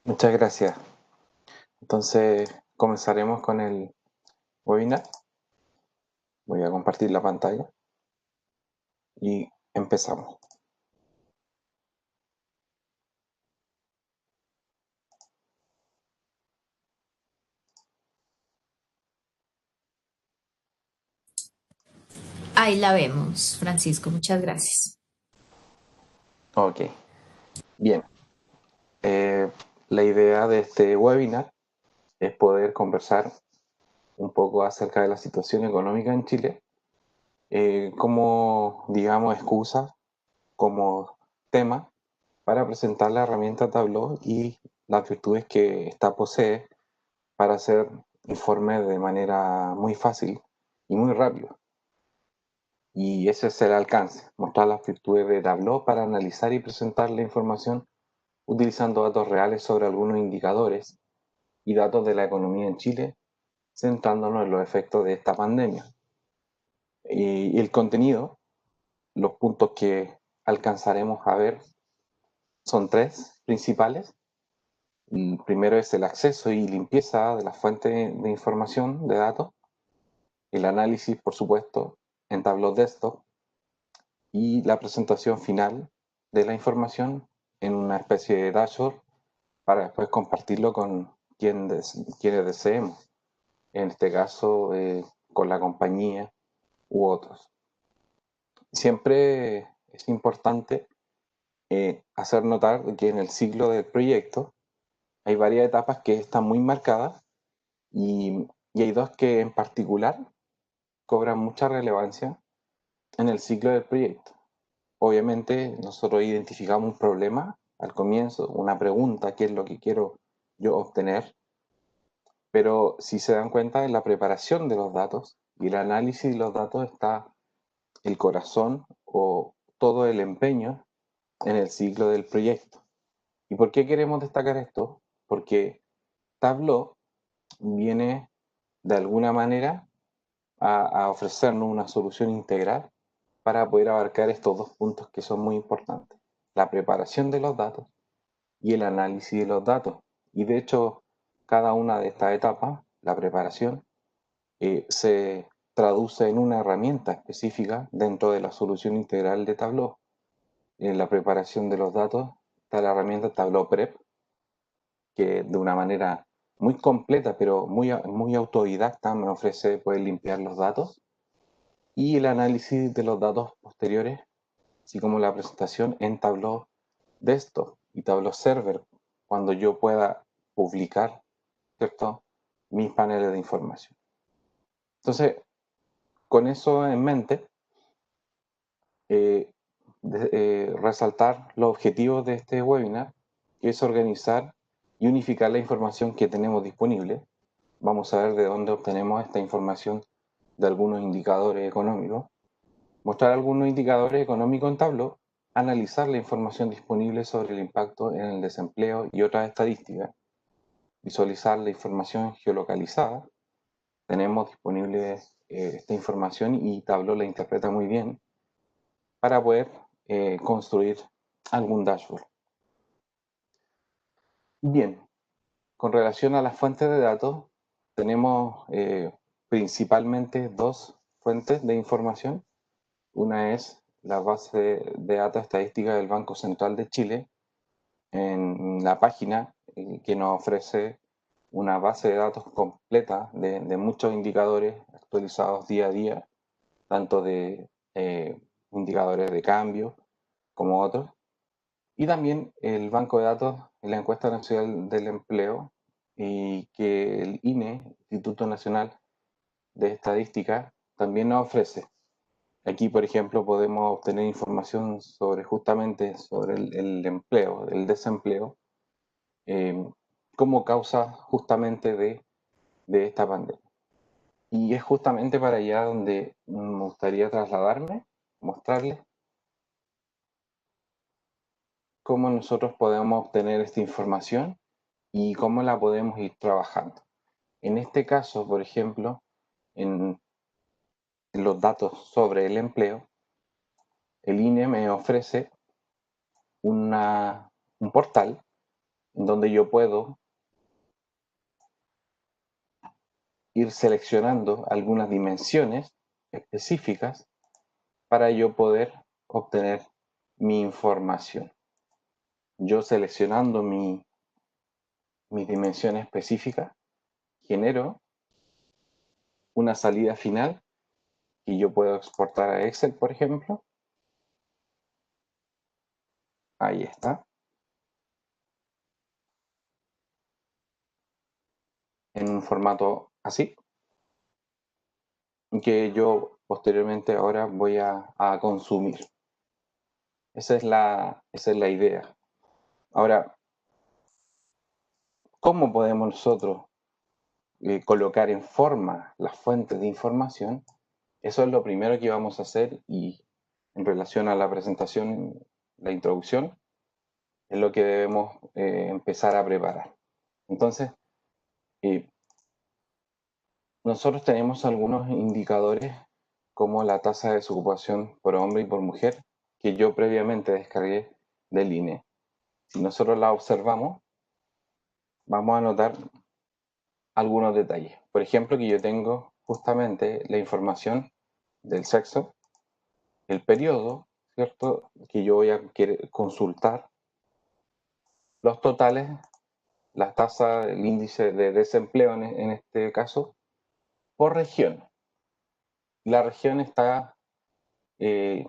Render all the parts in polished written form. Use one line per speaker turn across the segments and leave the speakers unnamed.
Muchas gracias. Entonces, comenzaremos con el webinar. Voy a compartir la pantalla y empezamos.
Ahí la vemos, Francisco, muchas gracias.
Ok, bien. Eh, la idea de este webinar es poder conversar un poco acerca de la situación económica en Chile, como, digamos, excusa, como tema, para presentar la herramienta Tableau y las virtudes que ésta posee para hacer informes de manera muy fácil y muy rápido. Y ese es el alcance, mostrar las virtudes de Tableau para analizar y presentar la información utilizando datos reales sobre algunos indicadores y datos de la economía en Chile, centrándonos en los efectos de esta pandemia. Y el contenido, los puntos que alcanzaremos a ver son tres principales. El primero es el acceso y limpieza de las fuentes de información de datos, el análisis, por supuesto, en Tableau Desktop, y la presentación final de la información en una especie de dashboard para después compartirlo con quienes deseemos, en este caso con la compañía u otros. Siempre es importante hacer notar que en el ciclo del proyecto hay varias etapas que están muy marcadas y hay dos que en particular cobran mucha relevancia en el ciclo del proyecto. Obviamente nosotros identificamos un problema al comienzo, una pregunta, qué es lo que quiero yo obtener, pero si se dan cuenta en la preparación de los datos y el análisis de los datos está el corazón o todo el empeño en el ciclo del proyecto. ¿Y por qué queremos destacar esto? Porque Tableau viene de alguna manera a ofrecernos una solución integral para poder abarcar estos dos puntos que son muy importantes: la preparación de los datos y el análisis de los datos. Y de hecho, cada una de estas etapas, la preparación, se traduce en una herramienta específica dentro de la solución integral de Tableau. En la preparación de los datos está la herramienta Tableau Prep, que de una manera muy completa, pero muy autodidacta, me ofrece poder limpiar los datos, y el análisis de los datos posteriores, así como la presentación en Tableau Desktop y Tableau Server, cuando yo pueda publicar, ¿cierto?, mis paneles de información. Entonces, con eso en mente, eh, resaltar los objetivos de este webinar, que es organizar y unificar la información que tenemos disponible. Vamos a ver de dónde obtenemos esta información de algunos indicadores económicos, mostrar algunos indicadores económicos en Tableau, analizar la información disponible sobre el impacto en el desempleo y otras estadísticas, visualizar la información geolocalizada. Tenemos disponible esta información y Tableau la interpreta muy bien para poder construir algún dashboard. Bien, con relación a las fuentes de datos, tenemos principalmente dos fuentes de información. Una es la base de datos estadística del Banco Central de Chile, en la página que nos ofrece una base de datos completa de muchos indicadores actualizados día a día, tanto de indicadores de cambio como otros. Y también el banco de datos en la encuesta nacional del empleo, y que el INE, Instituto Nacional de Estadística, también nos ofrece. Aquí, por ejemplo, podemos obtener información sobre justamente sobre el empleo, el desempleo, eh, como causa justamente de esta pandemia. Y es justamente para allá donde me gustaría trasladarme, mostrarles cómo nosotros podemos obtener esta información y cómo la podemos ir trabajando. En este caso, por ejemplo, en los datos sobre el empleo, el INE me ofrece un portal donde yo puedo ir seleccionando algunas dimensiones específicas para yo poder obtener mi información. Yo seleccionando mi dimensión específica, genero una salida final que yo puedo exportar a Excel, por ejemplo. Ahí está. En un formato así, que yo posteriormente ahora voy a consumir. Esa es la idea. Ahora, ¿cómo podemos nosotros colocar en forma las fuentes de información? Eso es lo primero que vamos a hacer, y en relación a la presentación, la introducción, es lo que debemos empezar a preparar. Entonces, nosotros tenemos algunos indicadores como la tasa de desocupación por hombre y por mujer que yo previamente descargué del INE. Si nosotros la observamos, vamos a notar algunos detalles. Por ejemplo, que yo tengo justamente la información del sexo, el periodo, ¿cierto? Que yo voy a querer consultar, los totales, la tasa, el índice de desempleo en este caso, por región. La región está eh,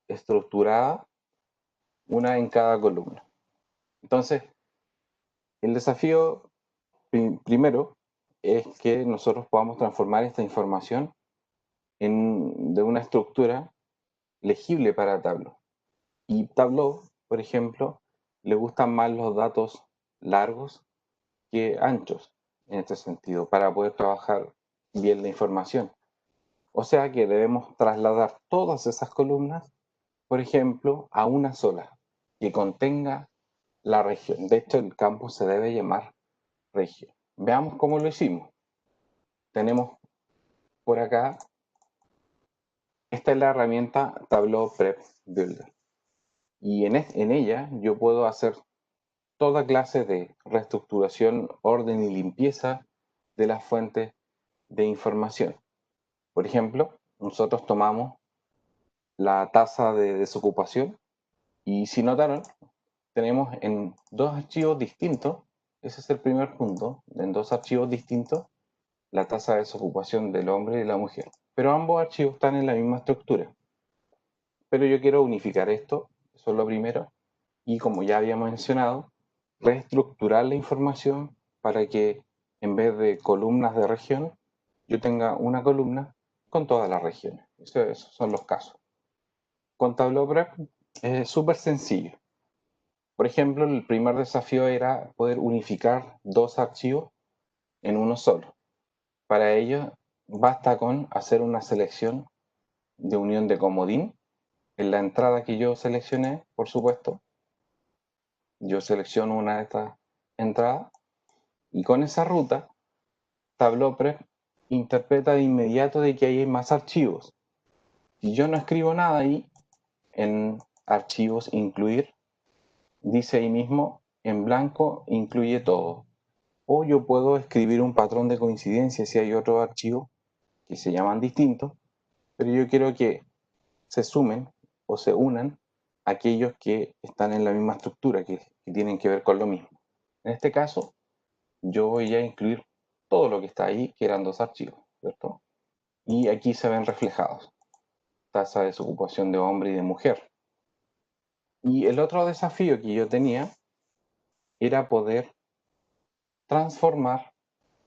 estructurada una en cada columna. Entonces, el desafío primero es que nosotros podamos transformar esta información de una estructura legible para Tableau. Y Tableau, por ejemplo, le gustan más los datos largos que anchos en este sentido, para poder trabajar bien la información. O sea que debemos trasladar todas esas columnas, por ejemplo, a una sola, que contenga la región. De hecho, el campo se debe llamar región. Veamos cómo lo hicimos. Tenemos por acá, esta es la herramienta Tableau Prep Builder. Y en ella yo puedo hacer toda clase de reestructuración, orden y limpieza de las fuentes de información. Por ejemplo, nosotros tomamos la tasa de desocupación y, si notaron, tenemos en dos archivos distintos, ese es el primer punto, en dos archivos distintos, la tasa de desocupación del hombre y de la mujer. Pero ambos archivos están en la misma estructura. Pero yo quiero unificar esto, eso es lo primero, y como ya había mencionado, reestructurar la información para que en vez de columnas de región, yo tenga una columna con todas las regiones. Esos son los casos. Con Tableau Prep es súper sencillo. Por ejemplo, el primer desafío era poder unificar dos archivos en uno solo. Para ello, basta con hacer una selección de unión de comodín en la entrada que yo seleccioné, por supuesto. Yo selecciono una de estas entradas y con esa ruta, Tableau Prep interpreta de inmediato de que hay más archivos. Si yo no escribo nada ahí, en archivos incluir, dice ahí mismo en blanco incluye todo. O yo puedo escribir un patrón de coincidencia si hay otros archivos que se llaman distintos, pero yo quiero que se sumen o se unan aquellos que están en la misma estructura, que tienen que ver con lo mismo. En este caso, yo voy a incluir todo lo que está ahí, que eran dos archivos, ¿cierto? Y aquí se ven reflejados tasa de desocupación de hombre y de mujer. Y el otro desafío que yo tenía era poder transformar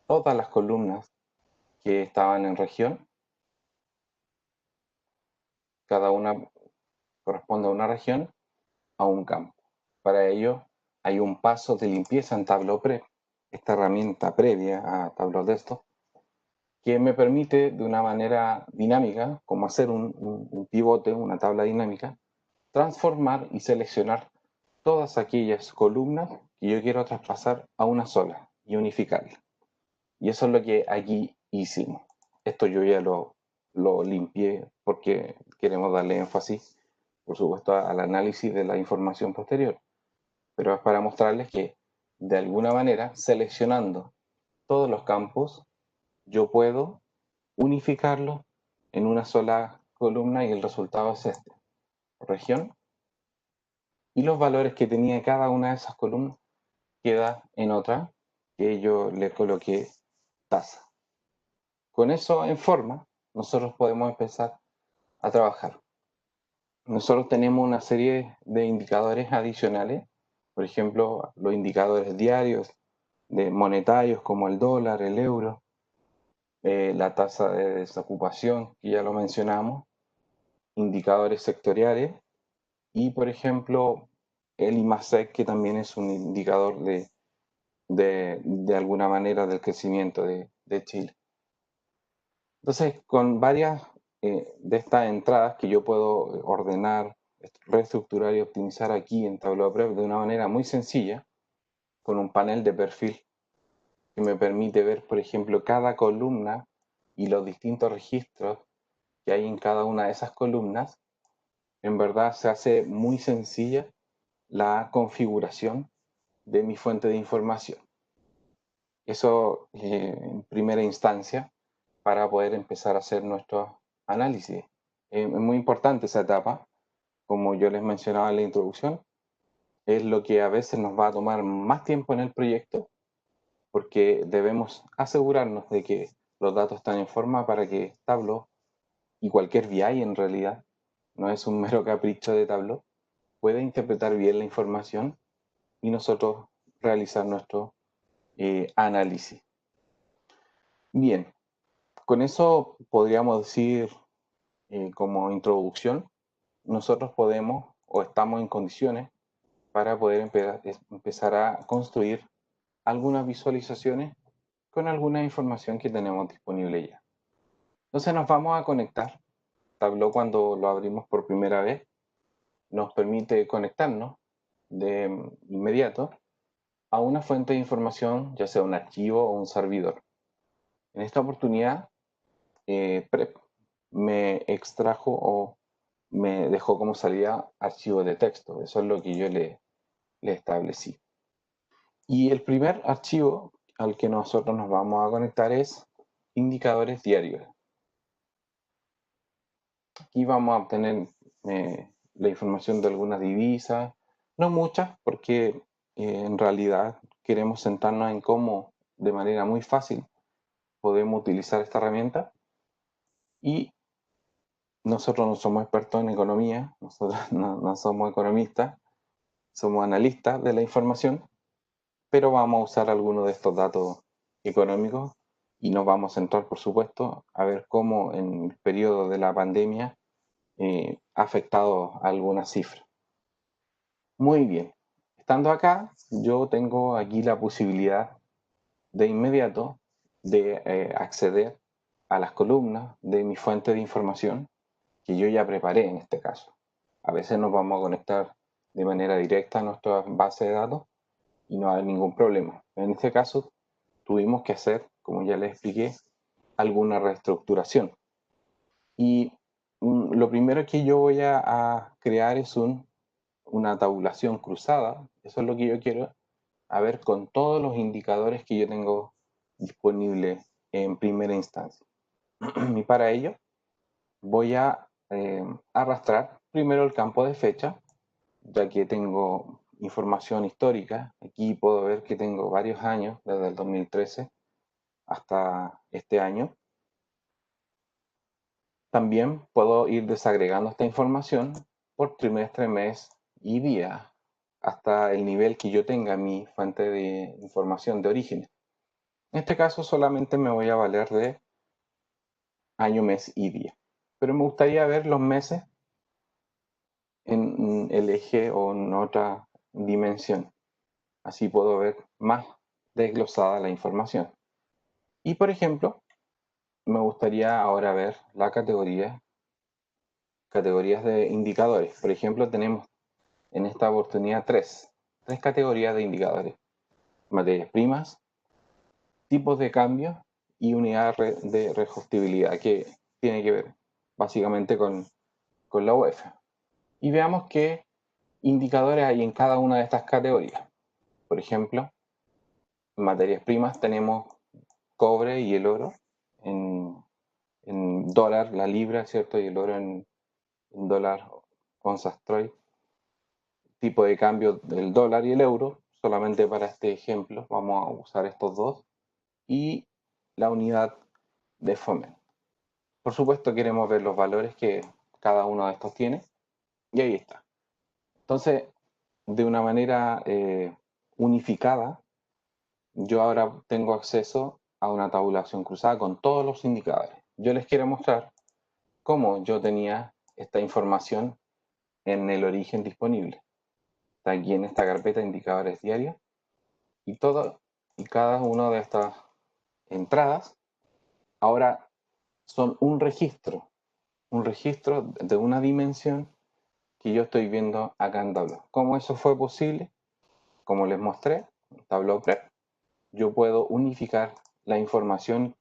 todas las columnas que estaban en región, cada una corresponde a una región, a un campo. Para ello hay un paso de limpieza en Tableau Prep, esta herramienta previa a Tableau Desktop, que me permite de una manera dinámica, como hacer un pivote, una tabla dinámica, transformar y seleccionar todas aquellas columnas que yo quiero traspasar a una sola y unificarla. Y eso es lo que aquí hicimos. Esto yo ya lo limpié porque queremos darle énfasis, por supuesto, al análisis de la información posterior. pero es para mostrarles que de alguna manera, seleccionando todos los campos, yo puedo unificarlos en una sola columna y el resultado es este, región, y los valores que tenía cada una de esas columnas queda en otra, que yo le coloqué tasa. Con eso en forma, nosotros podemos empezar a trabajar. Nosotros tenemos una serie de indicadores adicionales, por ejemplo, los indicadores diarios de monetarios como el dólar, el euro, la tasa de desocupación, que ya lo mencionamos, indicadores sectoriales y, por ejemplo, el IMASEC, que también es un indicador de alguna manera del crecimiento de Chile. Entonces, con varias de estas entradas que yo puedo ordenar, reestructurar y optimizar aquí en Tableau Prep de una manera muy sencilla, con un panel de perfil que me permite ver, por ejemplo, cada columna y los distintos registros que hay en cada una de esas columnas, en verdad se hace muy sencilla la configuración de mi fuente de información. Eso en primera instancia para poder empezar a hacer nuestro análisis. Es muy importante esa etapa, como yo les mencionaba en la introducción, es lo que a veces nos va a tomar más tiempo en el proyecto porque debemos asegurarnos de que los datos están en forma para que Tableau y cualquier BI en realidad, no es un mero capricho de Tableau, pueda interpretar bien la información y nosotros realizar nuestro análisis. Bien, con eso podríamos decir como introducción, nosotros podemos o estamos en condiciones para poder empezar a construir algunas visualizaciones con alguna información que tenemos disponible ya. Entonces nos vamos a conectar. Tableau, cuando lo abrimos por primera vez, nos permite conectarnos de inmediato a una fuente de información, ya sea un archivo o un servidor. En esta oportunidad, Prep me extrajo o me dejó como salida archivo de texto. Eso es lo que yo le establecí. Y el primer archivo al que nosotros nos vamos a conectar es indicadores diarios. Aquí vamos a obtener la información de algunas divisas, no muchas, porque en realidad queremos centrarnos en cómo de manera muy fácil podemos utilizar esta herramienta. Y nosotros no somos expertos en economía, nosotros no somos economistas, somos analistas de la información, pero vamos a usar algunos de estos datos económicos y nos vamos a centrar, por supuesto, a ver cómo en el periodo de la pandemia ha afectado algunas cifras. Muy bien, estando acá, yo tengo aquí la posibilidad de inmediato de acceder a las columnas de mi fuente de información que yo ya preparé en este caso. A veces nos vamos a conectar de manera directa a nuestra base de datos y no hay ningún problema. En este caso tuvimos que hacer, como ya les expliqué, alguna reestructuración. Y lo primero que yo voy a crear es una tabulación cruzada. Eso es lo que yo quiero, a ver con todos los indicadores que yo tengo disponibles en primera instancia. Y para ello voy a arrastrar primero el campo de fecha, ya que tengo información histórica. Aquí puedo ver que tengo varios años, desde el 2013 hasta este año. También puedo ir desagregando esta información por trimestre, mes y día, hasta el nivel que yo tenga en mi fuente de información de origen. En este caso solamente me voy a valer de año, mes y día. Pero me gustaría ver los meses en el eje o en otra dimensión. Así puedo ver más desglosada la información. Y por ejemplo, me gustaría ahora ver la categorías de indicadores. Por ejemplo, tenemos en esta oportunidad tres categorías de indicadores. Materias primas, tipos de cambio y unidad de reajustibilidad, que tiene que ver básicamente con la UEF. Y veamos que indicadores hay en cada una de estas categorías. Por ejemplo, en materias primas tenemos cobre y el oro en dólar, la libra, ¿cierto? Y el oro en dólar, onzas Troy. Tipo de cambio del dólar y el euro, solamente para este ejemplo vamos a usar estos dos. Y la unidad de fomento. Por supuesto queremos ver los valores que cada uno de estos tiene. Y ahí está. Entonces, de una manera unificada, yo ahora tengo acceso a una tabulación cruzada con todos los indicadores. Yo les quiero mostrar cómo yo tenía esta información en el origen disponible. Está aquí en esta carpeta de indicadores diarios y todo y cada una de estas entradas ahora son un registro de una dimensión que yo estoy viendo acá en Tableau. ¿Cómo eso fue posible? Como les mostré, en Tableau Prep, yo puedo unificar la información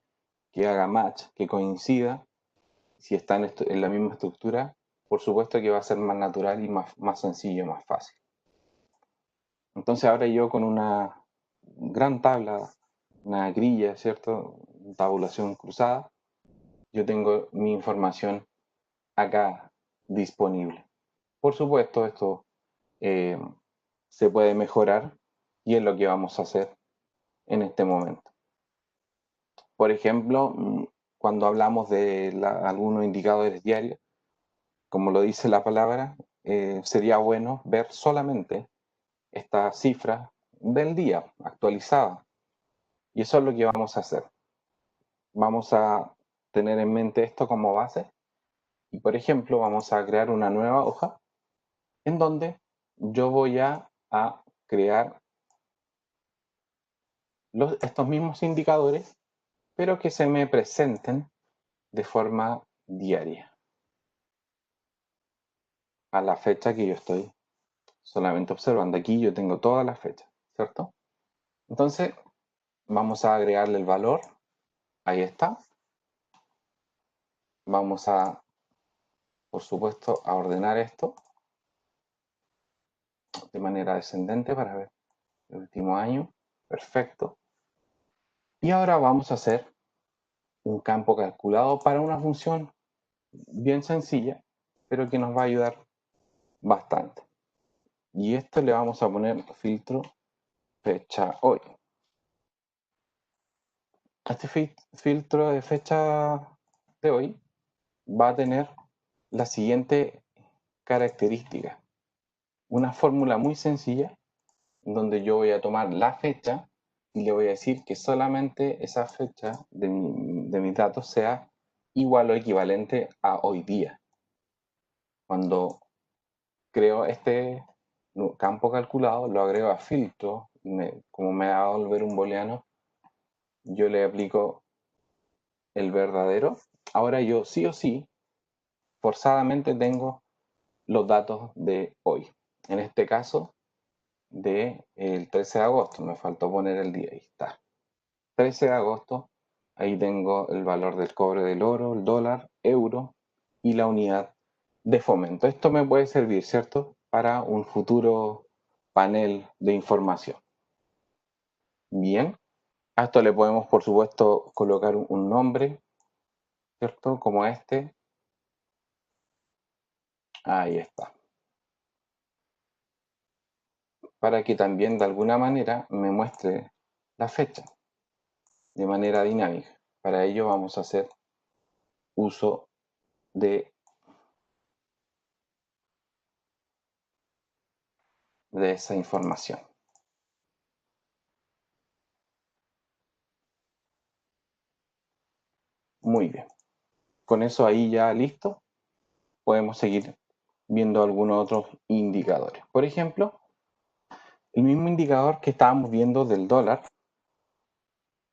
que haga match, que coincida, si está en la misma estructura, por supuesto que va a ser más natural y más sencillo, más fácil. Entonces ahora yo con una gran tabla, una grilla, ¿cierto? Tabulación cruzada, yo tengo mi información acá disponible. Por supuesto, esto eh, se puede mejorar y es lo que vamos a hacer en este momento. Por ejemplo, cuando hablamos de algunos indicadores diarios, como lo dice la palabra, sería bueno ver solamente esta cifra del día actualizada. Y eso es lo que vamos a hacer. Vamos a tener en mente esto como base y, por ejemplo, vamos a crear una nueva hoja en donde yo voy a crear estos mismos indicadores, pero que se me presenten de forma diaria a la fecha que yo estoy solamente observando. Aquí yo tengo todas las fechas, ¿cierto? Entonces, vamos a agregarle el valor. Ahí está. Vamos a, por supuesto, a ordenar esto de manera descendente para ver el último año. Perfecto. Y ahora vamos a hacer un campo calculado para una función bien sencilla, pero que nos va a ayudar bastante. Y esto le vamos a poner filtro fecha hoy. Este filtro de fecha de hoy va a tener la siguiente característica. Una fórmula muy sencilla donde yo voy a tomar la fecha y le voy a decir que solamente esa fecha de mis datos sea igual o equivalente a hoy día. Cuando creo este campo calculado, lo agrego a filtro, como me va a volver un booleano, yo le aplico el verdadero. Ahora yo sí o sí, forzadamente tengo los datos de hoy. En este caso, del 13 de agosto, me faltó poner el día, ahí está. 13 de agosto, ahí tengo el valor del cobre, del oro, el dólar, euro y la unidad de fomento. Esto me puede servir, ¿cierto?, para un futuro panel de información. Bien, a esto le podemos, por supuesto, colocar un nombre, ¿cierto?, como este. Ahí está. Para que también de alguna manera me muestre la fecha de manera dinámica. Para ello vamos a hacer uso de esa información. Muy bien. Con eso ahí ya listo, podemos seguir viendo algunos otros indicadores. Por ejemplo, el mismo indicador que estábamos viendo del dólar,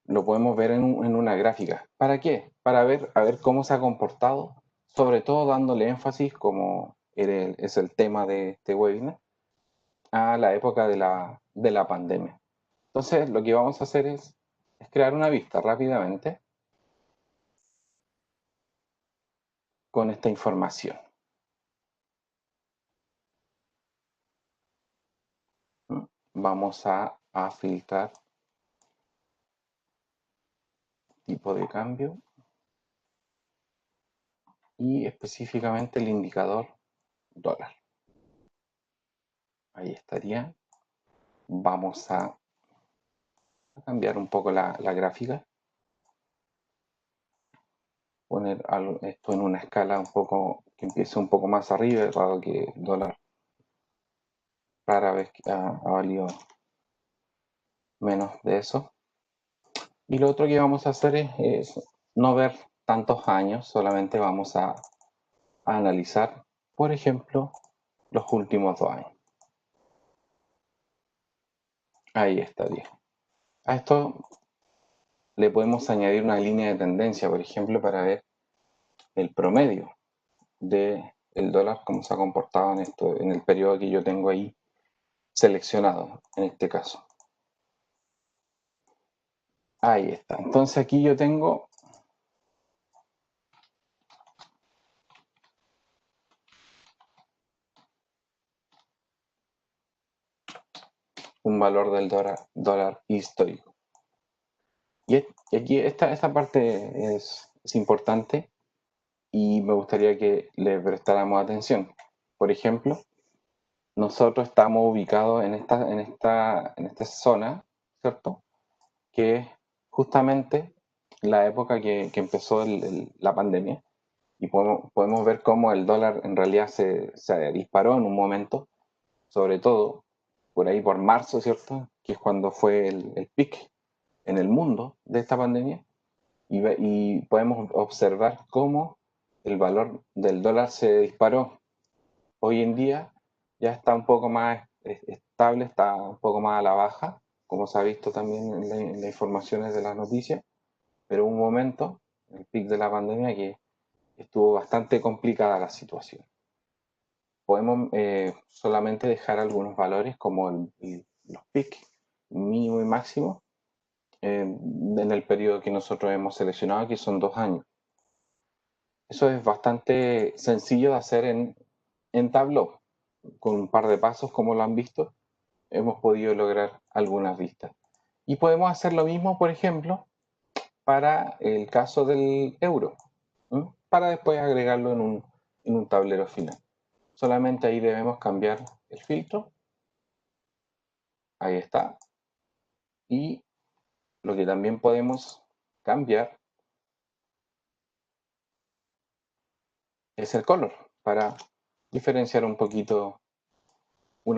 lo podemos ver en una gráfica. ¿Para qué? Para ver, a ver cómo se ha comportado, sobre todo dándole énfasis, como es el tema de este webinar, a la época de la pandemia. Entonces, lo que vamos a hacer es crear una vista rápidamente con esta información. vamos a filtrar tipo de cambio y específicamente el indicador dólar. Ahí estaría. Vamos a cambiar un poco la gráfica, poner esto en una escala un poco que empiece un poco más arriba, dado que el dólar rara vez ha valido menos de eso. Y lo otro que vamos a hacer es no ver tantos años, solamente vamos a analizar, por ejemplo, los últimos 2 años. Ahí estaría. A esto le podemos añadir una línea de tendencia, por ejemplo, para ver el promedio del dólar, cómo se ha comportado en el periodo que yo tengo ahí seleccionado, en este caso. Ahí está. Entonces aquí yo tengo un valor del dólar histórico. Y aquí esta parte es importante y me gustaría que le prestáramos atención. Por ejemplo, nosotros estamos ubicados en esta zona, ¿cierto? Que es justamente la época que empezó la pandemia y podemos ver cómo el dólar en realidad se disparó en un momento, sobre todo por ahí por marzo, ¿cierto? Que es cuando fue el pic en el mundo de esta pandemia y podemos observar cómo el valor del dólar se disparó. Hoy en día ya está un poco más estable, está un poco más a la baja, como se ha visto también en las informaciones de las noticias, pero hubo un momento, el pic de la pandemia, que estuvo bastante complicada la situación. Podemos solamente dejar algunos valores como los pics mínimo y máximo en el periodo que nosotros hemos seleccionado, que son 2 años. Eso es bastante sencillo de hacer en Tableau. Con un par de pasos, como lo han visto, hemos podido lograr algunas vistas. Y podemos hacer lo mismo, por ejemplo, para el caso del euro, para después agregarlo en un tablero final. Solamente ahí debemos cambiar el filtro. Ahí está. Y lo que también podemos cambiar es el color para diferenciar un poquito un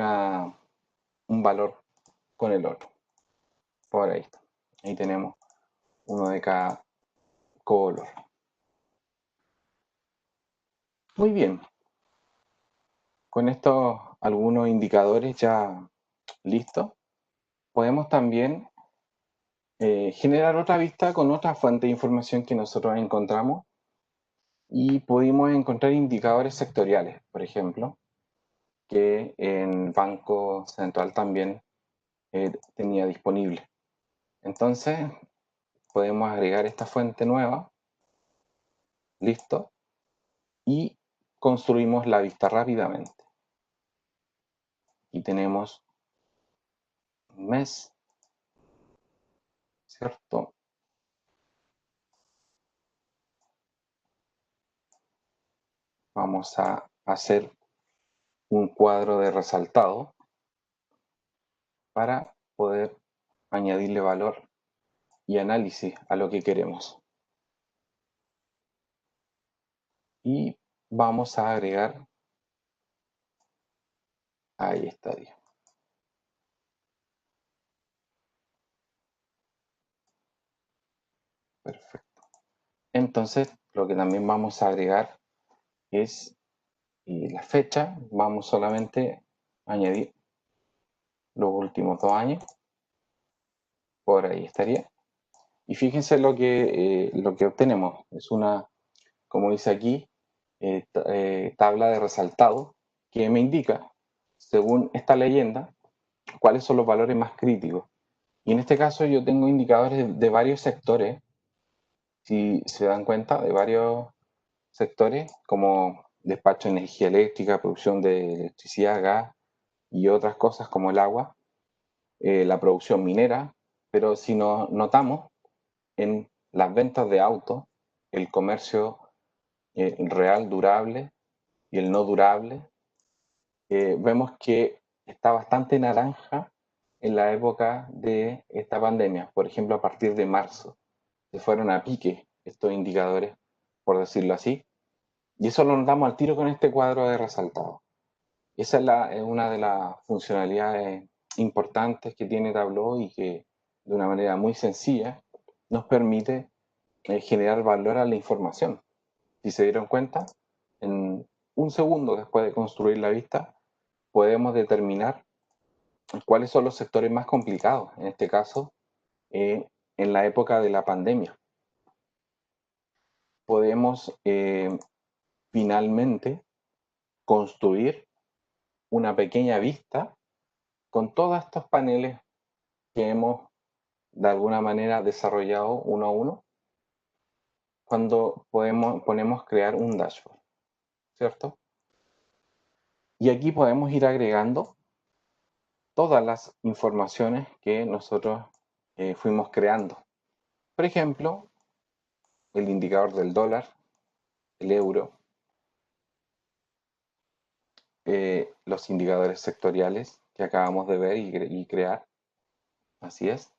valor con el otro. Por ahí está. Ahí tenemos uno de cada color. Muy bien. Con estos algunos indicadores ya listos, podemos también generar otra vista con otra fuente de información que nosotros encontramos y pudimos encontrar indicadores sectoriales, por ejemplo, que en Banco Central también tenía disponible. Entonces, podemos agregar esta fuente nueva, listo, y construimos la vista rápidamente. Aquí tenemos un mes, ¿cierto? Vamos a hacer un cuadro de resaltado para poder añadirle valor y análisis a lo que queremos. Y vamos a agregar, ahí estaría. Perfecto. Entonces, lo que también vamos a agregar es la fecha. Vamos solamente a añadir los últimos 2 años. Por ahí estaría. Y fíjense lo que obtenemos. Es una, como dice aquí, tabla de resultados que me indica, según esta leyenda, cuáles son los valores más críticos. Y en este caso yo tengo indicadores de varios sectores, si se dan cuenta, de varios sectores, como despacho de energía eléctrica, producción de electricidad, gas y otras cosas como el agua. la producción minera, pero si nos notamos en las ventas de autos, el comercio real durable y el no durable, vemos que está bastante naranja en la época de esta pandemia. Por ejemplo, a partir de marzo se fueron a pique estos indicadores, por decirlo así, y eso lo notamos al tiro con este cuadro de resaltado. Esa es una de las funcionalidades importantes que tiene Tableau y que de una manera muy sencilla nos permite generar valor a la información. Si se dieron cuenta, en un segundo después de construir la vista, podemos determinar cuáles son los sectores más complicados, en este caso, en la época de la pandemia. Podemos finalmente construir una pequeña vista con todos estos paneles que hemos de alguna manera desarrollado uno a uno cuando ponemos crear un dashboard, ¿cierto? Y aquí podemos ir agregando todas las informaciones que nosotros fuimos creando. Por ejemplo, el indicador del dólar, el euro, los indicadores sectoriales que acabamos de ver y crear. Así es.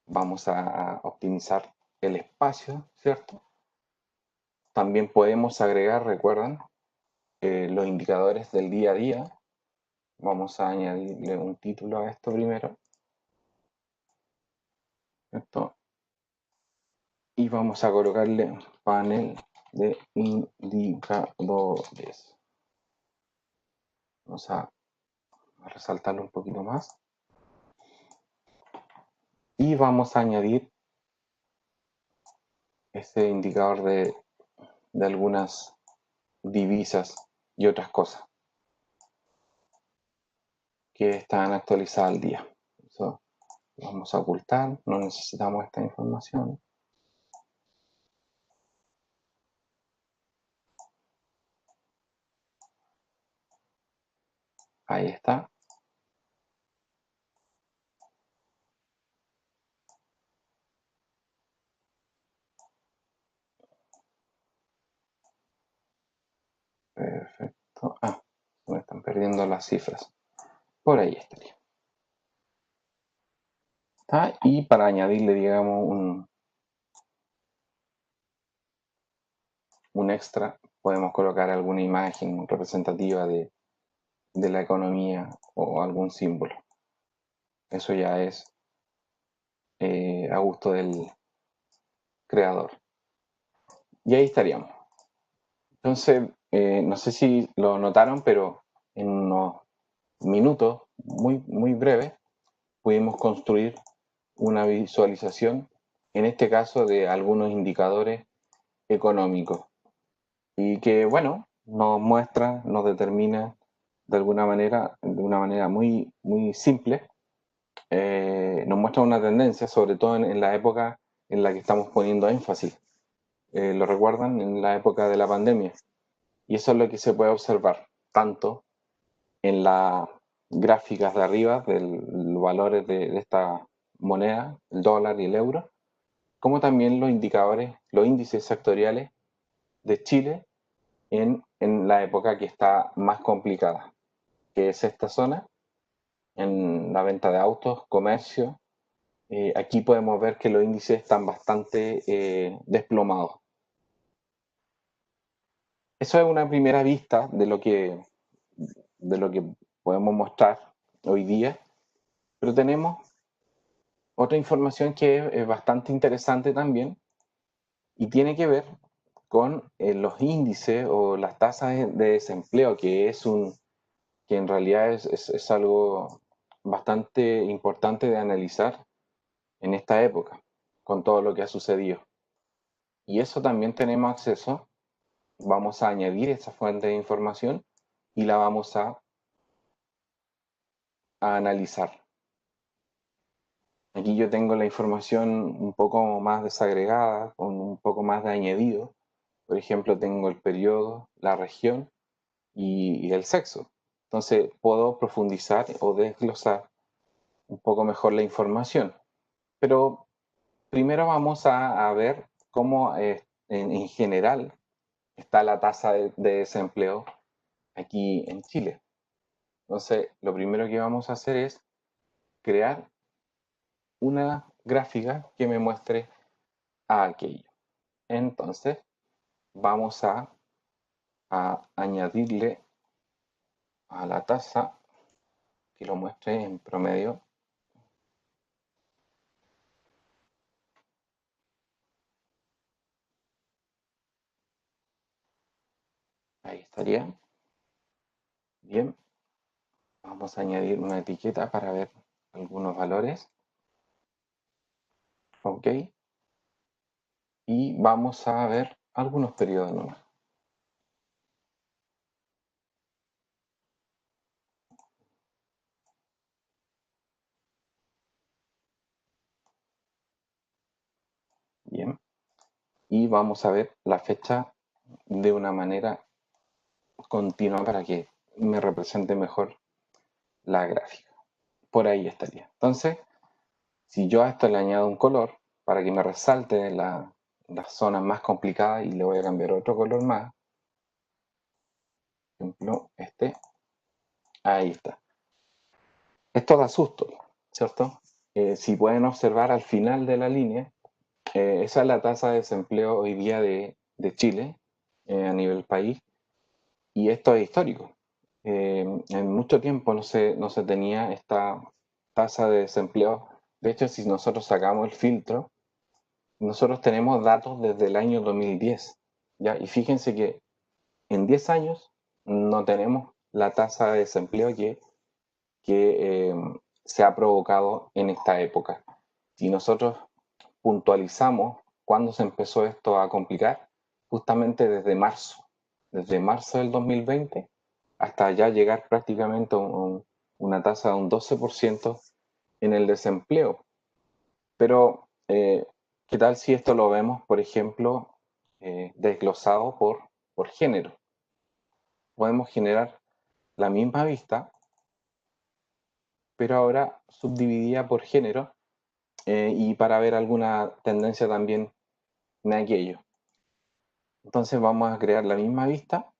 Vamos a optimizar el espacio, ¿cierto? También podemos agregar, recuerdan, los indicadores del día a día. Vamos a añadirle un título a esto primero. ¿Cierto? Y vamos a colocarle panel de indicadores. Vamos a resaltarlo un poquito más. Y vamos a añadir este indicador de algunas divisas y otras cosas que están actualizadas al día. Eso lo vamos a ocultar, no necesitamos esta información. Ahí está. Perfecto. Ah, me están perdiendo las cifras. Por ahí estaría. ¿Está? Y para añadirle, digamos, un extra, podemos colocar alguna imagen representativa de la economía o algún símbolo. Eso ya es a gusto del creador. Y ahí estaríamos. Entonces, no sé si lo notaron, pero en unos minutos muy breves pudimos construir una visualización, en este caso de algunos indicadores económicos y que, bueno, nos muestra, nos determina de alguna manera, de una manera muy simple, nos muestra una tendencia, sobre todo en la época en la que estamos poniendo énfasis. ¿Lo recuerdan? En la época de la pandemia. Y eso es lo que se puede observar, tanto en las gráficas de arriba de los valores de esta moneda, el dólar y el euro, como también los indicadores, los índices sectoriales de Chile en la época que está más complicada, que es esta zona, en la venta de autos, comercio. Aquí podemos ver que los índices están bastante desplomados. Eso es una primera vista de lo que podemos mostrar hoy día, pero tenemos otra información que es bastante interesante también y tiene que ver con los índices o las tasas de desempleo, que en realidad es algo bastante importante de analizar en esta época, con todo lo que ha sucedido. Y eso también tenemos acceso. Vamos a añadir esa fuente de información y la vamos a analizar. Aquí yo tengo la información un poco más desagregada, con un poco más de añadido. Por ejemplo, tengo el periodo, la región y el sexo. Entonces puedo profundizar o desglosar un poco mejor la información. Pero primero vamos a ver cómo en general está la tasa de desempleo aquí en Chile. Entonces, lo primero que vamos a hacer es crear una gráfica que me muestre aquello. Entonces, vamos a añadirle a la tasa que lo muestre en promedio. Ahí estaría. Bien. Vamos a añadir una etiqueta para ver algunos valores. Ok. Y vamos a ver algunos periodos nomás. Bien. Y vamos a ver la fecha de una manera continua para que me represente mejor la gráfica. Por ahí estaría. Entonces, si yo a esto le añado un color para que me resalte las zonas más complicadas y le voy a cambiar otro color más, por ejemplo, este, ahí está. Esto da susto, ¿cierto? Si pueden observar al final de la línea, esa es la tasa de desempleo hoy día de Chile a nivel país, y esto es histórico. En mucho tiempo no se tenía esta tasa de desempleo. De hecho, si nosotros sacamos el filtro, nosotros tenemos datos desde el año 2010, ¿ya? Y fíjense que en 10 años no tenemos la tasa de desempleo que se ha provocado en esta época. Si nosotros puntualizamos cuándo se empezó esto a complicar, justamente desde marzo del 2020 hasta ya llegar prácticamente a una tasa de un 12% en el desempleo. Pero, ¿qué tal si esto lo vemos, por ejemplo, desglosado por género? Podemos generar la misma vista, pero ahora subdividida por género, y para ver alguna tendencia también en aquello. Entonces vamos a crear la misma vista.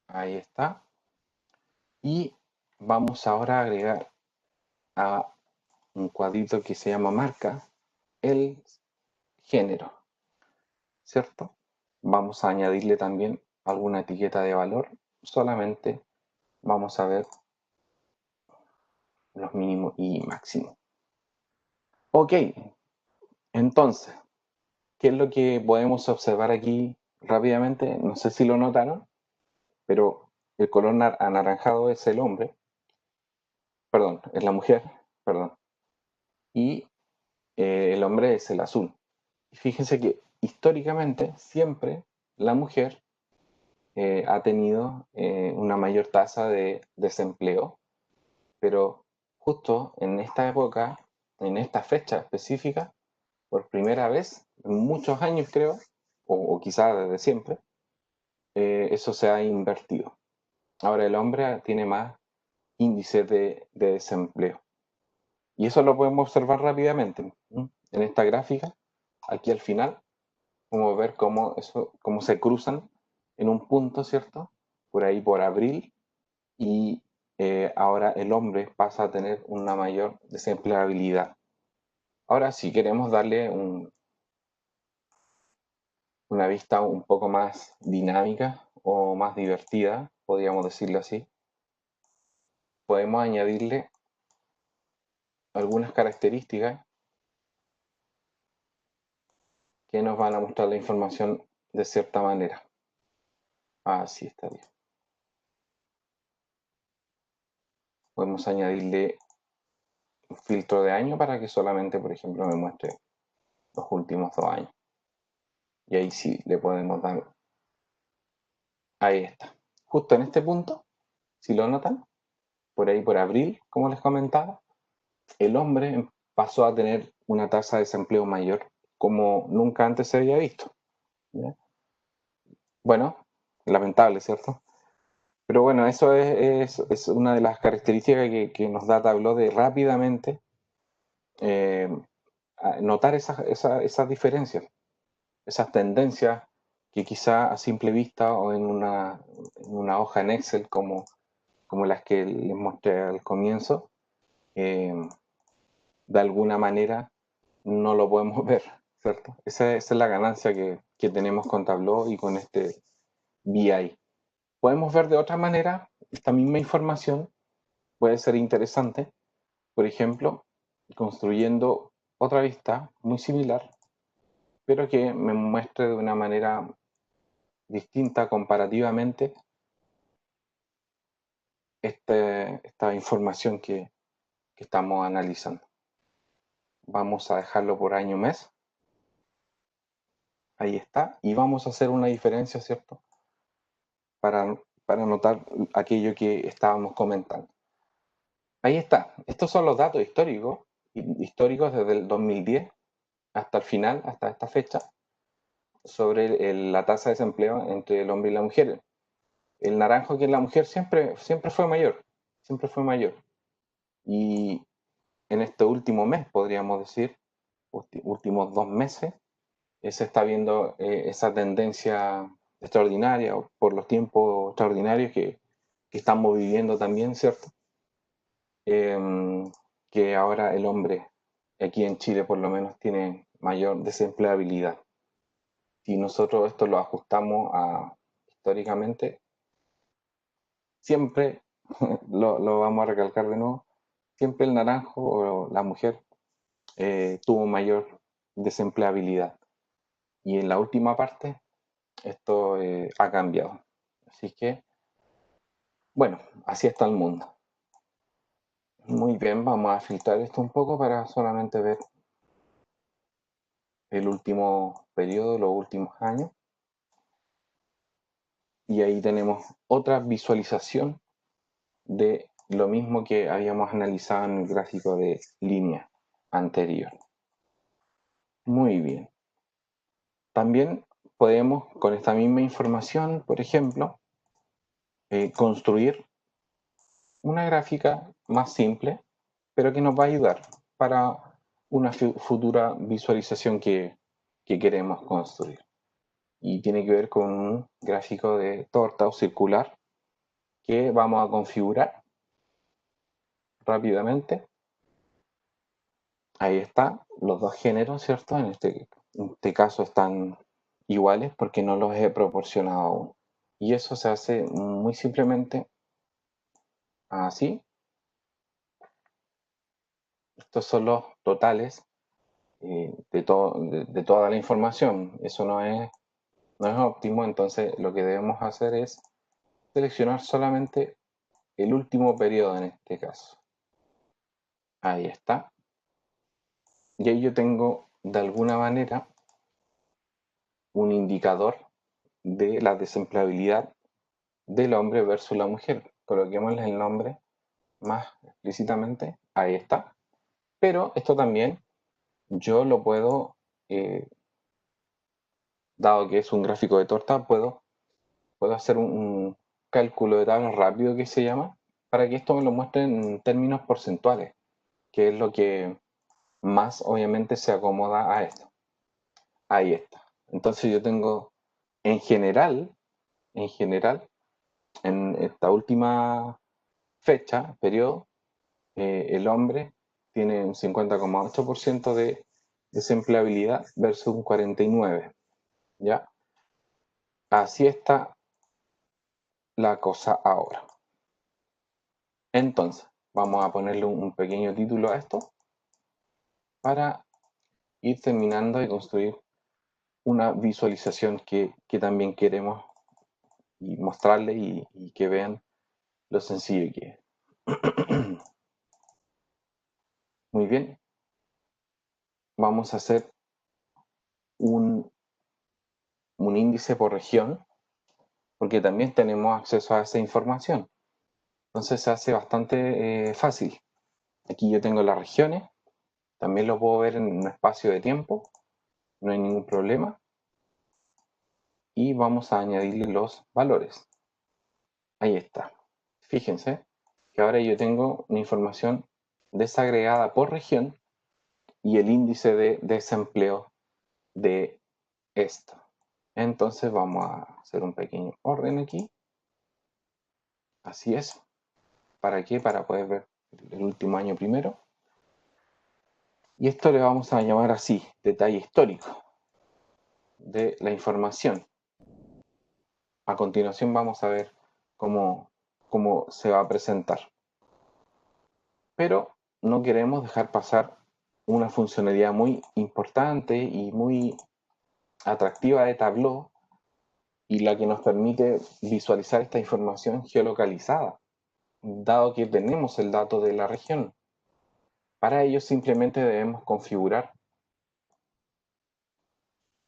Ahí está. Y vamos ahora a agregar a un cuadrito que se llama marca el género, ¿cierto? Vamos a añadirle también alguna etiqueta de valor. Solamente vamos a ver los mínimos y máximos. Ok, entonces, ¿qué es lo que podemos observar aquí rápidamente? No sé si lo notaron, pero el color anaranjado es el hombre, perdón, es la mujer, perdón, y el hombre es el azul. Y fíjense que históricamente siempre la mujer ha tenido una mayor tasa de desempleo, pero justo en esta época, en esta fecha específica, por primera vez, en muchos años creo, o quizás desde siempre, eso se ha invertido. Ahora el hombre tiene más índice de desempleo. Y eso lo podemos observar rápidamente, ¿no? En esta gráfica, aquí al final, podemos ver cómo se cruzan en un punto, ¿cierto? Por ahí por abril, y ahora el hombre pasa a tener una mayor desempleabilidad. Ahora, si queremos darle una vista un poco más dinámica o más divertida, podríamos decirlo así, podemos añadirle algunas características que nos van a mostrar la información de cierta manera. Así está bien. Podemos añadirle un filtro de año para que solamente, por ejemplo, me muestre los últimos 2 años. Y ahí sí le podemos dar. Ahí está. Justo en este punto, si lo notan, por ahí por abril, como les comentaba, el hombre pasó a tener una tasa de desempleo mayor como nunca antes se había visto. ¿ya? Bueno, lamentable, ¿cierto? Pero bueno, eso es una de las características que nos da Tableau de rápidamente eh, notar esas diferencias, esas tendencias que quizá a simple vista o en una hoja en Excel como las que les mostré al comienzo, eh, de alguna manera no lo podemos ver, ¿cierto? Esa es la ganancia que tenemos con Tableau y con este BI. Podemos ver de otra manera esta misma información, puede ser interesante, por ejemplo, construyendo otra vista muy similar, pero que me muestre de una manera distinta comparativamente esta información que estamos analizando. Vamos a dejarlo por año-mes. Ahí está. Y vamos a hacer una diferencia, ¿cierto? Para notar aquello que estábamos comentando. Ahí está. Estos son los datos históricos desde el 2010 hasta el final, hasta esta fecha, sobre la tasa de desempleo entre el hombre y la mujer. El naranjo, que es la mujer, siempre fue mayor, siempre fue mayor. Y en este último mes, podríamos decir, últimos 2 meses, se está viendo esa tendencia extraordinaria por los tiempos extraordinarios que estamos viviendo también, ¿cierto? Que ahora el hombre, aquí en Chile por lo menos, tiene mayor desempleabilidad. Si nosotros esto lo ajustamos históricamente, siempre, lo vamos a recalcar de nuevo, siempre el naranjo o la mujer tuvo mayor desempleabilidad. Y en la última parte, esto ha cambiado. Así que, bueno, así está el mundo. Muy bien, vamos a filtrar esto un poco para solamente ver el último periodo, los últimos años. Y ahí tenemos otra visualización de lo mismo que habíamos analizado en el gráfico de línea anterior. Muy bien. También podemos, con esta misma información, por ejemplo, construir una gráfica más simple, pero que nos va a ayudar para una futura visualización que queremos construir. Y tiene que ver con un gráfico de torta o circular que vamos a configurar rápidamente. Ahí está, los dos géneros, ¿cierto? En este caso están iguales porque no los he proporcionado aún. Y eso se hace muy simplemente así. Estos son los totales de toda la información. Eso no es óptimo, entonces lo que debemos hacer es seleccionar solamente el último periodo en este caso. Ahí está. Y ahí yo tengo de alguna manera un indicador de la desempleabilidad del hombre versus la mujer. Coloquémosle el nombre más explícitamente. Ahí está. Pero esto también yo lo puedo, dado que es un gráfico de torta, puedo hacer un cálculo de tablas rápido que se llama, para que esto me lo muestre en términos porcentuales, que es lo que más obviamente se acomoda a esto. Ahí está. Entonces yo tengo en general, en esta última fecha, periodo, el hombre tiene un 50,8% de desempleabilidad versus un 49%, ¿ya? Así está la cosa ahora. Entonces, vamos a ponerle un pequeño título a esto para ir terminando de construir una visualización que también queremos y mostrarle y que vean lo sencillo que es. Muy bien, vamos a hacer un índice por región, porque también tenemos acceso a esa información. Entonces se hace bastante fácil. Aquí yo tengo las regiones, también lo puedo ver en un espacio de tiempo, no hay ningún problema. y vamos a añadirle los valores. Ahí está. Fíjense que ahora yo tengo una información desagregada por región y el índice de desempleo de esto. Entonces vamos a hacer un pequeño orden aquí. Así es. ¿Para qué? Para poder ver el último año primero. Y esto le vamos a llamar así, detalle histórico de la información. A continuación vamos a ver cómo se va a presentar. Pero no queremos dejar pasar una funcionalidad muy importante y muy atractiva de Tableau y la que nos permite visualizar esta información geolocalizada, dado que tenemos el dato de la región. Para ello simplemente debemos configurar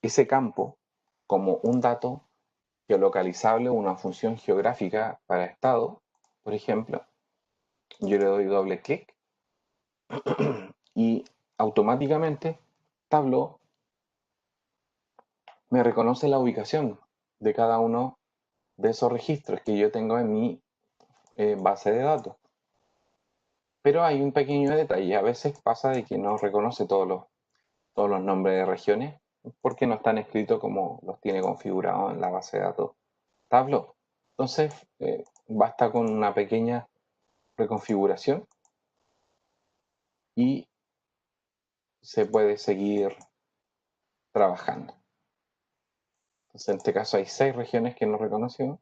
ese campo como un dato geolocalizable, una función geográfica para estado. Por ejemplo, yo le doy doble clic y automáticamente Tableau me reconoce la ubicación de cada uno de esos registros que yo tengo en mi base de datos. Pero hay un pequeño detalle, a veces pasa de que no reconoce todos los nombres de regiones porque no están escritos como los tiene configurados en la base de datos Tableau. Entonces, basta con una pequeña reconfiguración y se puede seguir trabajando. Entonces, en este caso hay 6 regiones que no reconoció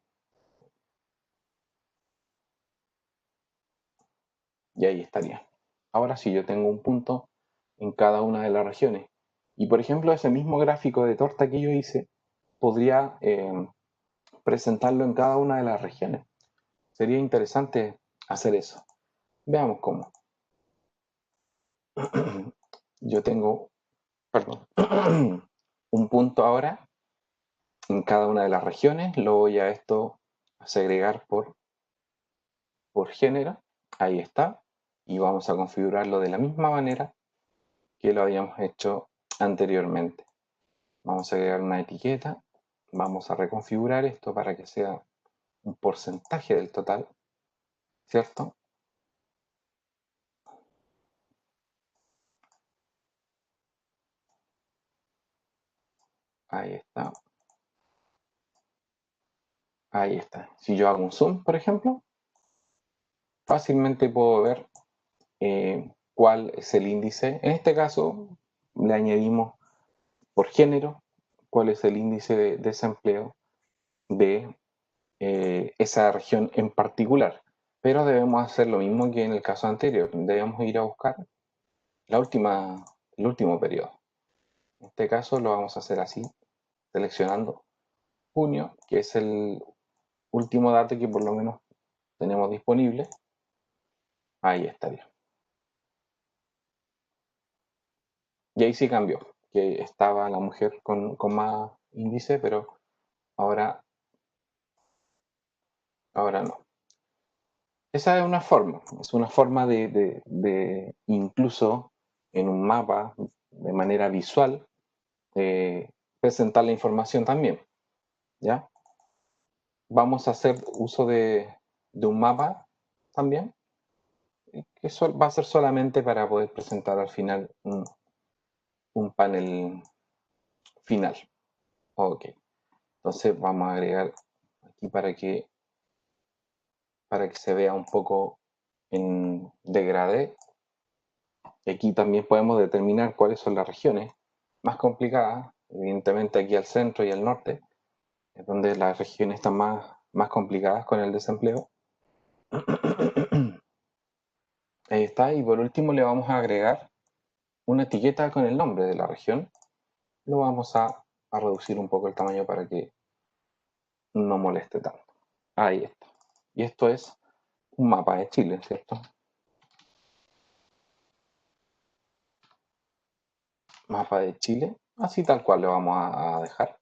y ahí estaría. Ahora sí, yo tengo un punto en cada una de las regiones. Y por ejemplo, ese mismo gráfico de torta que yo hice, podría presentarlo en cada una de las regiones. Sería interesante hacer eso. Veamos cómo. Yo tengo, perdón, un punto ahora en cada una de las regiones. Lo voy a segregar por género. Ahí está. Y vamos a configurarlo de la misma manera que lo habíamos hecho anteriormente. Vamos a agregar una etiqueta. Vamos a reconfigurar esto para que sea un porcentaje del total, ¿cierto? Ahí está. Ahí está. Si yo hago un zoom, por ejemplo, fácilmente puedo ver cuál es el índice. En este caso, le añadimos por género cuál es el índice de desempleo de esa región en particular. Pero debemos hacer lo mismo que en el caso anterior. Debemos ir a buscar el último periodo. En este caso lo vamos a hacer así, seleccionando junio, que es el último dato que por lo menos tenemos disponible. Ahí estaría. Y ahí sí cambió, que estaba la mujer con más índice, pero ahora no. Esa es una forma incluso en un mapa, de manera visual, presentar la información también, ¿ya? Vamos a hacer uso de un mapa también, que va a ser solamente para poder presentar al final un panel final. Ok, entonces vamos a agregar aquí para que se vea un poco en degradé. Y aquí también podemos determinar cuáles son las regiones más complicadas. Evidentemente aquí al centro y al norte es donde las regiones están más complicadas con el desempleo. Ahí está. Y por último le vamos a agregar una etiqueta con el nombre de la región. Lo vamos a reducir un poco el tamaño para que no moleste tanto. Ahí está. Y esto es un mapa de Chile, ¿cierto? Mapa de Chile. Así tal cual lo vamos a dejar.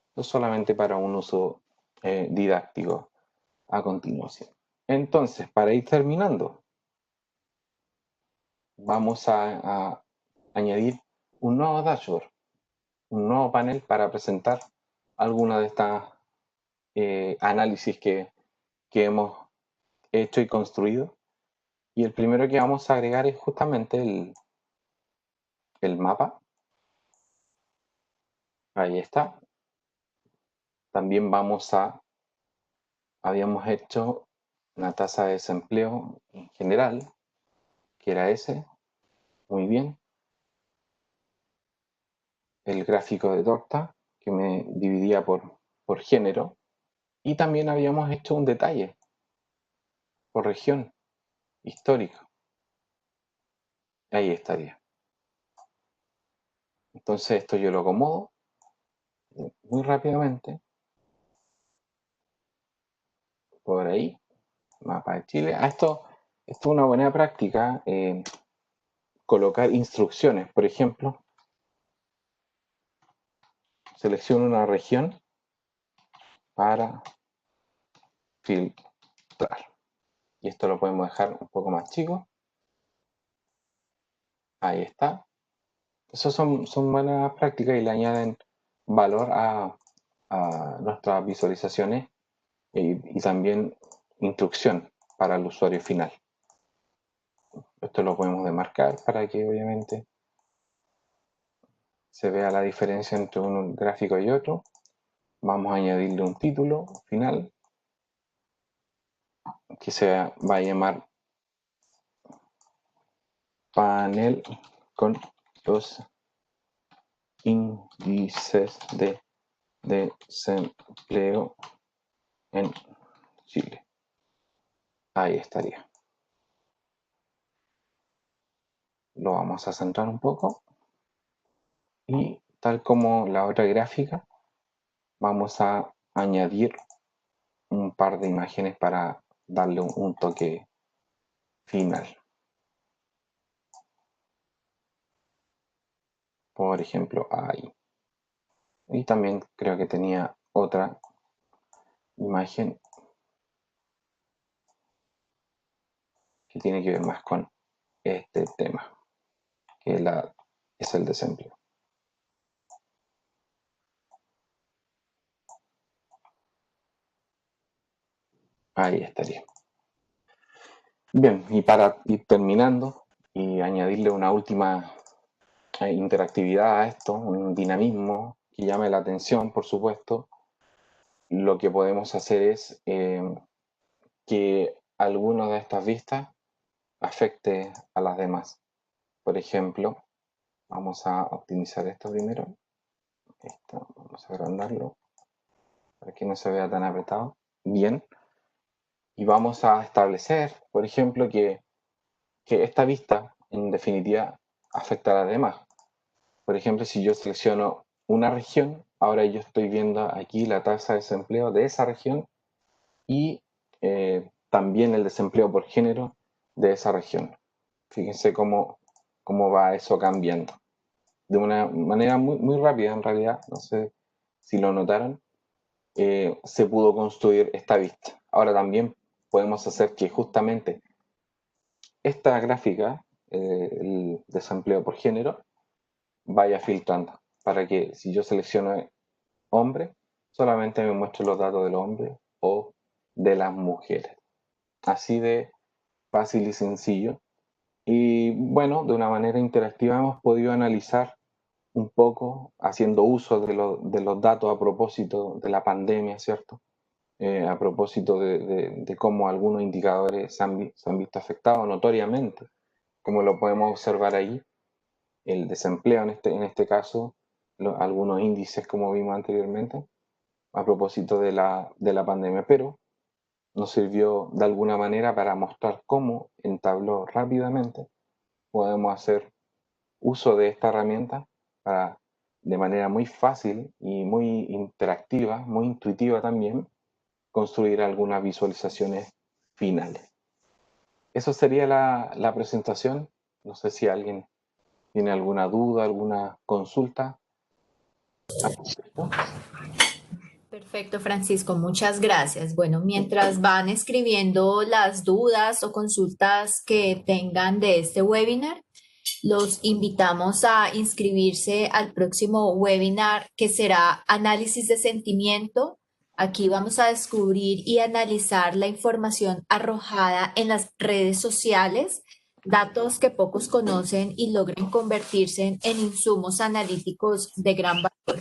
Esto es solamente para un uso didáctico a continuación. Entonces, para ir terminando, vamos a añadir un nuevo dashboard, un nuevo panel para presentar alguna de estas análisis que hemos hecho y construido. Y el primero que vamos a agregar es justamente el mapa. Ahí está. También habíamos hecho una tasa de desempleo en general, que era ese. Muy bien. El gráfico de torta, que me dividía por género. Y también habíamos hecho un detalle por región, histórico. Ahí estaría. Entonces esto yo lo acomodo muy rápidamente. Por ahí. Mapa de Chile. Esto es una buena práctica. Colocar instrucciones. Por ejemplo, selecciono una región para filtrar. Y esto lo podemos dejar un poco más chico. Ahí está. Esas son buenas prácticas y le añaden valor a nuestras visualizaciones y también instrucción para el usuario final. Esto lo podemos demarcar para que obviamente se vea la diferencia entre un gráfico y otro. Vamos a añadirle un título final que se va a llamar panel con los índices de desempleo en Chile. Ahí estaría. Lo vamos a centrar un poco. Y tal como la otra gráfica, vamos a añadir un par de imágenes para darle un toque final. Por ejemplo, ahí. Y también creo que tenía otra imagen que tiene que ver más con este tema, que es el desempleo. Ahí estaría. Bien, y para ir terminando y añadirle una última interactividad a esto, un dinamismo que llame la atención, por supuesto, lo que podemos hacer es que alguna de estas vistas afecte a las demás. Por ejemplo, vamos a optimizar esto primero. Vamos a agrandarlo para que no se vea tan apretado. Bien. Y vamos a establecer, por ejemplo, que esta vista, en definitiva, afecta a las demás. Por ejemplo, si yo selecciono una región, ahora yo estoy viendo aquí la tasa de desempleo de esa región y también el desempleo por género de esa región. Fíjense cómo va eso cambiando. De una manera muy rápida, en realidad, no sé si lo notaron, se pudo construir esta vista. Ahora también podemos hacer que justamente esta gráfica, el desempleo por género, vaya filtrando para que si yo selecciono hombre, solamente me muestre los datos del hombre o de las mujeres. Así de fácil y sencillo. Y bueno, de una manera interactiva hemos podido analizar un poco, haciendo uso de los datos a propósito de la pandemia, ¿cierto? A propósito de cómo algunos indicadores se han visto afectados notoriamente, como lo podemos observar ahí, el desempleo en este caso, algunos índices como vimos anteriormente, a propósito de la pandemia, pero nos sirvió de alguna manera para mostrar cómo entabló rápidamente podemos hacer uso de esta herramienta para de manera muy fácil y muy interactiva, muy intuitiva también, construir algunas visualizaciones finales. Eso sería la presentación. No sé si alguien tiene alguna duda, alguna consulta al respecto.
Perfecto, Francisco, muchas gracias. Bueno, mientras van escribiendo las dudas o consultas que tengan de este webinar, Los invitamos a inscribirse al próximo webinar que será análisis de sentimiento. Aquí vamos a descubrir y analizar la información arrojada en las redes sociales, datos que pocos conocen y logren convertirse en insumos analíticos de gran valor.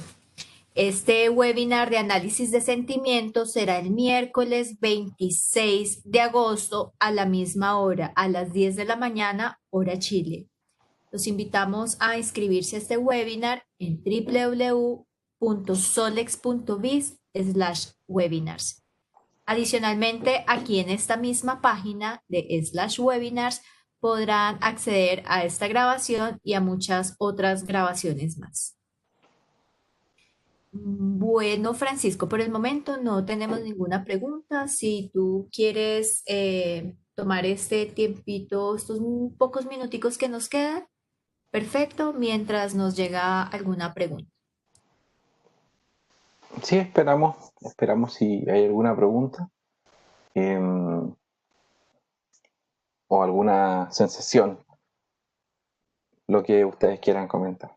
Este webinar de análisis de sentimientos será el miércoles 26 de agosto a la misma hora, a las 10 de la mañana, hora Chile. Los invitamos a inscribirse a este webinar en www.solex.biz/webinars. Adicionalmente, aquí en esta misma página de /webinars podrán acceder a esta grabación y a muchas otras grabaciones más. Bueno, Francisco, por el momento no tenemos ninguna pregunta. Si tú quieres tomar este tiempito, estos pocos minuticos que nos quedan, perfecto, mientras nos llega alguna pregunta.
Sí, esperamos si hay alguna pregunta o alguna sensación, lo que ustedes quieran comentar.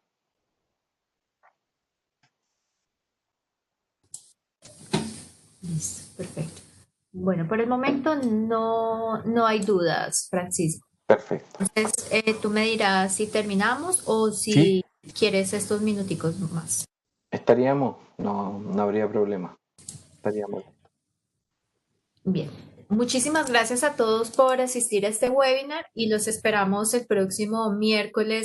Listo, perfecto. Bueno, por el momento no hay dudas, Francisco.
Perfecto.
Entonces, tú me dirás si terminamos o
Sí,
si quieres estos minuticos más.
estaríamos, no habría problema. Estaríamos.
Bien, muchísimas gracias a todos por asistir a este webinar y los esperamos el próximo miércoles